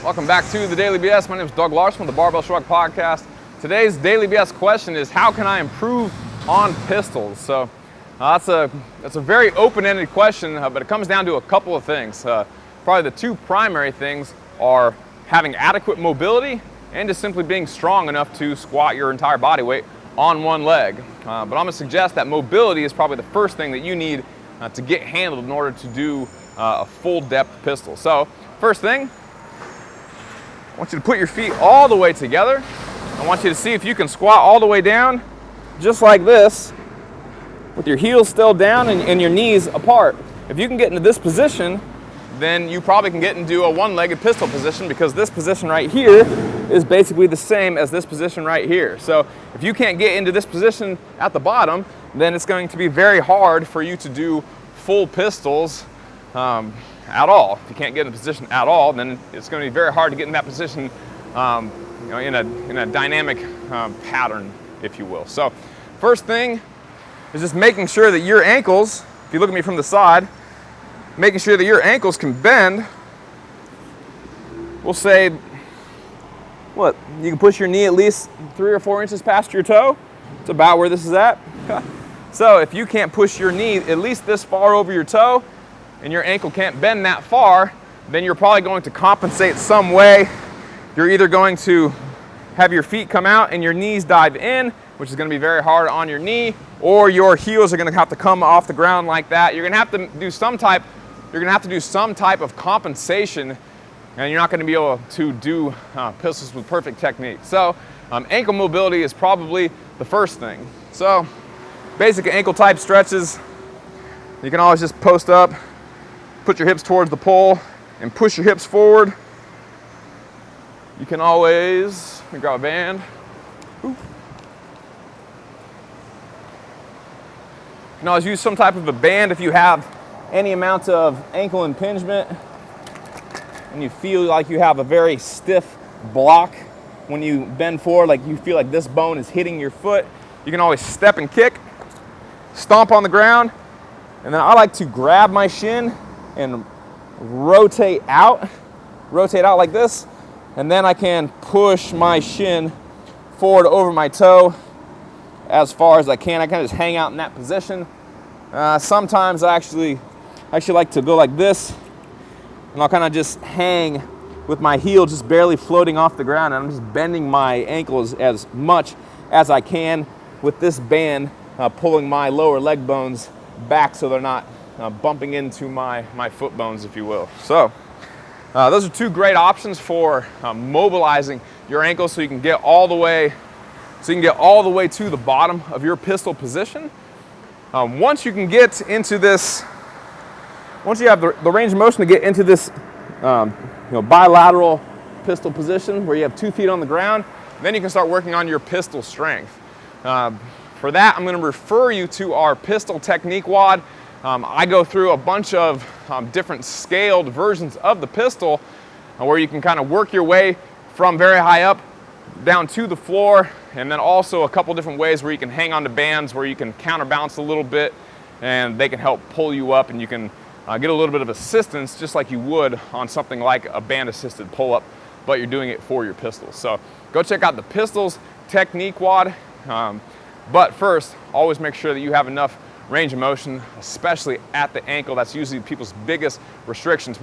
Welcome back to the Daily BS. My name is Doug Larson with the Barbell Shrugged Podcast. Today's Daily BS question is, how can I improve on pistols? So that's a very open-ended question, but it comes down to a couple of things. Probably the two primary things are having adequate mobility and just simply being strong enough to squat your entire body weight on one leg. But I'm going to suggest that mobility is probably the first thing that you need to get handled in order to do a full depth pistol. So first thing, I want you to put your feet all the way together. I want you to see if you can squat all the way down, just like this, with your heels still down and your knees apart. If you can get into this position, then you probably can get into a one-legged pistol position, because this position right here is basically the same as this position right here. So if you can't get into this position at the bottom, then it's going to be very hard for you to do full pistols at all. If you can't get in a position at all, then it's going to be very hard to get in that position in a dynamic pattern, if you will. So first thing is just making sure that your ankles, if you look at me from the side, making sure that your ankles can bend. We'll say, you can push your knee at least 3 or 4 inches past your toe. It's about where this is at. So if you can't push your knee at least this far over your toe, and your ankle can't bend that far, then you're probably going to compensate some way. You're either going to have your feet come out and your knees dive in, which is going to be very hard on your knee, or your heels are going to have to come off the ground like that. You're going to have to do some type of compensation, and you're not going to be able to do pistols with perfect technique. So ankle mobility is probably the first thing. So basic ankle type stretches, you can always just post up, put your hips towards the pole, and push your hips forward. You can always, let me grab a band. Ooh. You can always use some type of a band if you have any amount of ankle impingement and you feel like you have a very stiff block when you bend forward, like you feel like this bone is hitting your foot. You can always step and kick, stomp on the ground, and then I like to grab my shin and rotate out like this, and then I can push my shin forward over my toe as far as I can. I kind of just hang out in that position. Sometimes I actually like to go like this, and I'll kind of just hang with my heel just barely floating off the ground, and I'm just bending my ankles as much as I can with this band, pulling my lower leg bones back so they're not bumping into my foot bones, if you will. So those are two great options for mobilizing your ankles so you can get all the way to the bottom of your pistol position. Once you can get into this, once you have the range of motion to get into this bilateral pistol position where you have 2 feet on the ground, then you can start working on your pistol strength. For that, I'm going to refer you to our pistol technique wad. I go through a bunch of different scaled versions of the pistol where you can kind of work your way from very high up down to the floor, and then also a couple different ways where you can hang on to bands where you can counterbalance a little bit and they can help pull you up, and you can get a little bit of assistance just like you would on something like a band assisted pull-up, but you're doing it for your pistols. So go check out the pistols technique wad. But first, always make sure that you have enough range of motion, especially at the ankle. That's usually people's biggest restriction to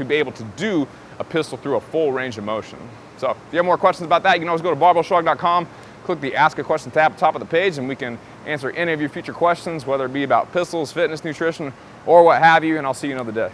be able to do a pistol through a full range of motion. So if you have more questions about that, you can always go to barbellshrugged.com, click the Ask a Question tab at the top of the page, and we can answer any of your future questions, whether it be about pistols, fitness, nutrition, or what have you, and I'll see you another day.